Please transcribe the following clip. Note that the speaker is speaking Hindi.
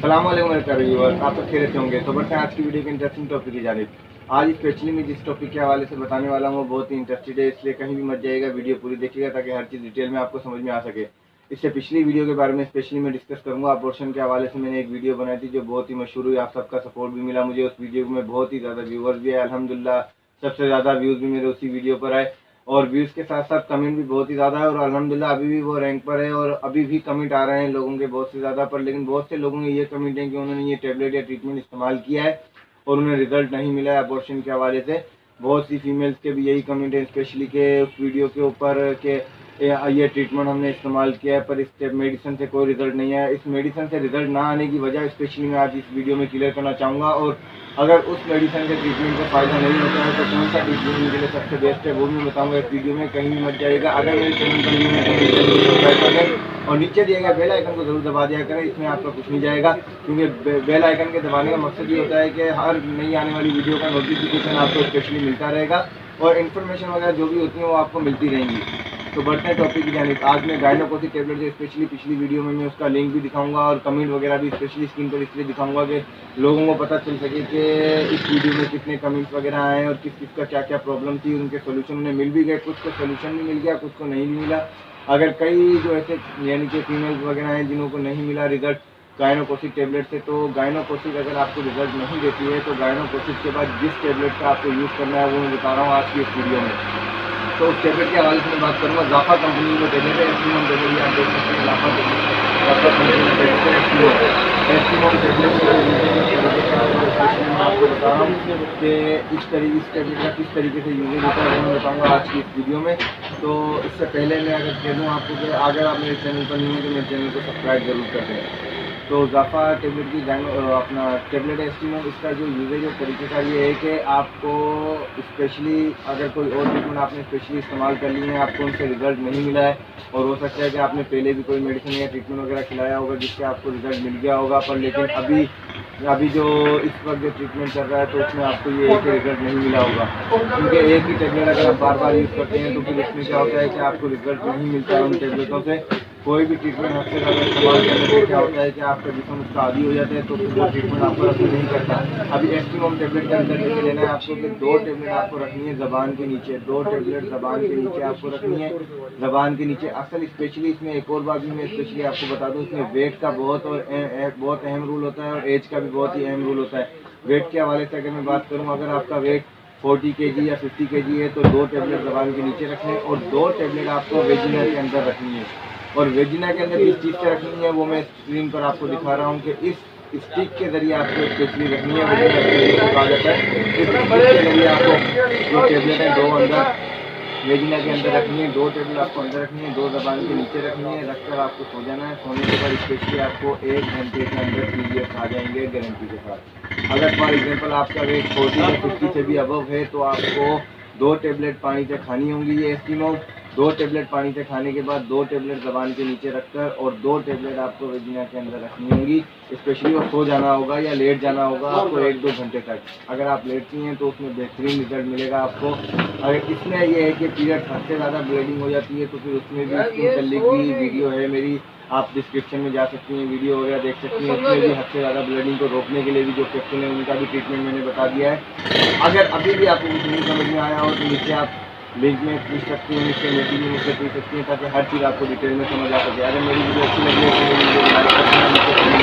सलाम वालेकुम मेरे प्यारे व्यूअर्स, आप सब खैरियत से होंगे। तो बढ़ते हैं आज की वीडियो के इंटरेस्टिंग टॉपिक की जानिब। आज स्पेशली मैं जिस टॉपिक के हवाले से बताने वाला हूँ वो बहुत ही इंटरेस्टेड है, इसलिए कहीं भी मत जाइएगा, वीडियो पूरी देखिएगा ताकि हर चीज़ डिटेल में आपको समझ में आ सके। इससे पिछली वीडियो के बारे में स्पेशली मैं डिस्कस करूँगा। अबॉर्शन के हवाले से मैंने एक वीडियो बनाई थी जो बहुत ही मशहूर हुई, आप सबका सपोर्ट भी मिला मुझे उस वीडियो में, बहुत ही ज़्यादा व्यूअर्स भी है अल्हम्दुलिल्लाह। सबसे ज़्यादा व्यूज़ भी मेरे उसी वीडियो पर आए और व्यूज़ के साथ साथ कमेंट भी बहुत ही ज़्यादा है और अल्हम्दुलिल्लाह अभी भी वो रैंक पर है और अभी भी कमेंट आ रहे हैं लोगों के बहुत से ज़्यादा पर। लेकिन बहुत से लोगों ने ये कमेंट है कि उन्होंने ये टैबलेट या ट्रीटमेंट इस्तेमाल किया है और उन्हें रिजल्ट नहीं मिला है अबॉर्शन के हवाले से। बहुत सी फीमेल्स के भी यही कमेंट है स्पेशली के उस वीडियो के ऊपर के ये ट्रीटमेंट हमने इस्तेमाल किया है पर इस मेडिसिन से कोई रिजल्ट नहीं आया। इस मेडिसिन से रिजल्ट ना आने की वजह स्पेशली मैं आज इस वीडियो में क्लियर करना चाहूँगा और अगर उस मेडिसिन के ट्रीटमेंट का फ़ायदा नहीं होता है तो कौन सा ट्रीटमेंट उनके लिए सबसे बेस्ट है वो भी मैं बताऊँगा इस वीडियो में। कहीं भी मत जाइएगा। अगर मेरे चैनल पर न्यू है तो मेरे चैनल को सब्सक्राइब कर दें और नीचे दिए गए बेल आइकन को जरूर दबा दिया करें, इसमें आपका कुछ नहीं जाएगा क्योंकि बेल आइकन के दबाने का मकसद ये होता है कि हर नई आने वाली वीडियो का नोटिफिकेशन आपको स्पेशली मिलता रहेगा और इन्फॉर्मेशन वगैरह जो भी होती है वो आपको मिलती रहेंगी। तो बढ़ते हैं टॉपिक की जानिब। आज मैं गायनोकोसिस टैबलेट जो स्पेशली पिछली वीडियो में मैं उसका लिंक भी दिखाऊंगा और कमेंट वगैरह भी स्पेशली स्क्रीन पर इसलिए दिखाऊंगा कि लोगों को पता चल सके कि इस वीडियो में कितने कमेंट्स वगैरह आए और किस किस का क्या क्या प्रॉब्लम थी, उनके सोल्यूशन उन्हें मिल भी गए, कुछ को सोल्यूशन भी मिल गया, कुछ को नहीं भी मिला। अगर कई जो ऐसे यानी कि फीमेल्स वगैरह हैं जिन्हों को नहीं मिला रिजल्ट गायनोकोसिस टैबलेट से, तो गायनोकोसिस अगर आपको रिजल्ट नहीं देती है तो गायनोकोसिस के बाद जिस टैबलेट का आपको यूज़ करना है वो मैं बता रहा हूँ आज की इस वीडियो में। तो उस टैबलेट के हवाले से मैं बात करूँगा। जाफा कंपनी को टैबलेट है, एस्टीमोन टैबलेट आप देख सकते हैं। जाफा कंपनी का टैबलेट है एस्टीमोन टैबलेट मैं आपको बता रहा हूँ कि इस टैबलेट का किस तरीके से यूजेज होता है वो मैं बताऊँगा आज की इस वीडियो में। तो इससे पहले मैं अगर कह दूँ आपको कि अगर आप मेरे चैनल पर नहीं हैं तो मेरे चैनल को सब्सक्राइब जरूर कर दें। तो जाफा टैबलेट की अपना टैबलेट एस्टीमोन इसका जो यूजेज और तरीके का ये है कि आपको स्पेशली अगर कोई और ट्रीटमेंट आपने स्पेशली इस्तेमाल कर लिए हैं, आपको उनसे रिजल्ट नहीं मिला है और हो सकता है कि आपने पहले भी कोई मेडिसिन या ट्रीटमेंट वगैरह खिलाया होगा जिससे आपको रिजल्ट मिल गया होगा, पर लेकिन अभी जो इस वक्त जो ट्रीटमेंट चल रहा है तो उसमें आपको ये एक रिजल्ट नहीं मिला होगा क्योंकि एक ही टैबलेट अगर आप बार बार यूज़ करते हैं तो फिर इसमें क्या होता है कि आपको रिजल्ट नहीं मिलता है उन टैबलेटों से। कोई भी ट्रीटमेंट हद से ज़्यादा इस्तेमाल करने से क्या होता है कि आपका जिस्म उसका आदी हो जाता है तो फिर वो ट्रीटमेंट आपको असर नहीं करता। अभी एस्टीमोन टैबलेट के अंदर जैसे लेना है आपको कि 2 टैबलेट आपको रखनी है ज़बान के नीचे, 2 टैबलेट ज़बान के नीचे आपको रखनी है, ज़बान के नीचे। असल स्पेशली इसमें एक और बात भी मैं स्पेशली आपको बता दूँ, इसमें वेट का बहुत अहम रूल होता है और एज का भी बहुत ही अहम रूल होता है। वेट के हवाले से अगर मैं बात करूँ, अगर आपका वेट 40 kg या 50 kg है तो 2 टैबलेट ज़बान के नीचे रखने और 2 टैबलेट आपको वेजिना के अंदर रखनी है। और वेजिना के अंदर किस चीज़ से रखनी है वो मैं स्क्रीन पर आपको दिखा रहा हूँ कि इस स्टिक के जरिए आपको स्पेशली रखनी है। वेजिना के कहा जाता है इस स्टिक के जरिए आपको जो टैबलेट है 2 अंदर वेजिना के अंदर रखनी है, 2 टैबलेट आपको अंदर रखनी है, 2 ज़बान के नीचे रखनी है, रखकर आपको सो जाना है। सोने के बाद स्पेशली आपको 1 घंटे के अंदर पीरियड्स आ जाएंगे गारंटी के साथ। अगर फॉर एग्जांपल आपका वेट 40 या 50 से भी अबव है तो आपको 2 टैबलेट पानी से खानी होंगी ये एस्टीमोन। 2 टैबलेट पानी से खाने के बाद 2 टैबलेट ज़बान के नीचे रखकर और 2 टैबलेट आपको वेजिना के अंदर रखनी होंगी। स्पेशली वो सो जाना होगा या लेट जाना होगा आपको 1-2 घंटे तक। अगर आप लेटती हैं तो उसमें बेहतरीन रिजल्ट मिलेगा आपको। अगर इसमें यह है कि पीरियड हद से ज़्यादा ब्लीडिंग हो जाती है तो फिर उसमें भी इसके मुतल्लिक भी वीडियो है मेरी, आप डिस्क्रिप्शन में जा सकती हैं, वीडियो वगैरह देख सकती हैं। उसमें भी हद से ज़्यादा ब्लीडिंग को रोकने के लिए भी जो कैप्सूल है उनका भी ट्रीटमेंट मैंने बता दिया है। अगर अभी भी आपको कुछ नहीं समझ में आया हो तो नीचे आप लिंक में पूछ सकती हैं, मुझसे मैसेज में मुझसे पूछ सकती हैं ताकि हर चीज़ आपको डिटेल में समझ आ सके। अगर मेरी वीडियो अच्छी लगी है तो मेरी वीडियो को लाइक कर देना, नीचे कमेंट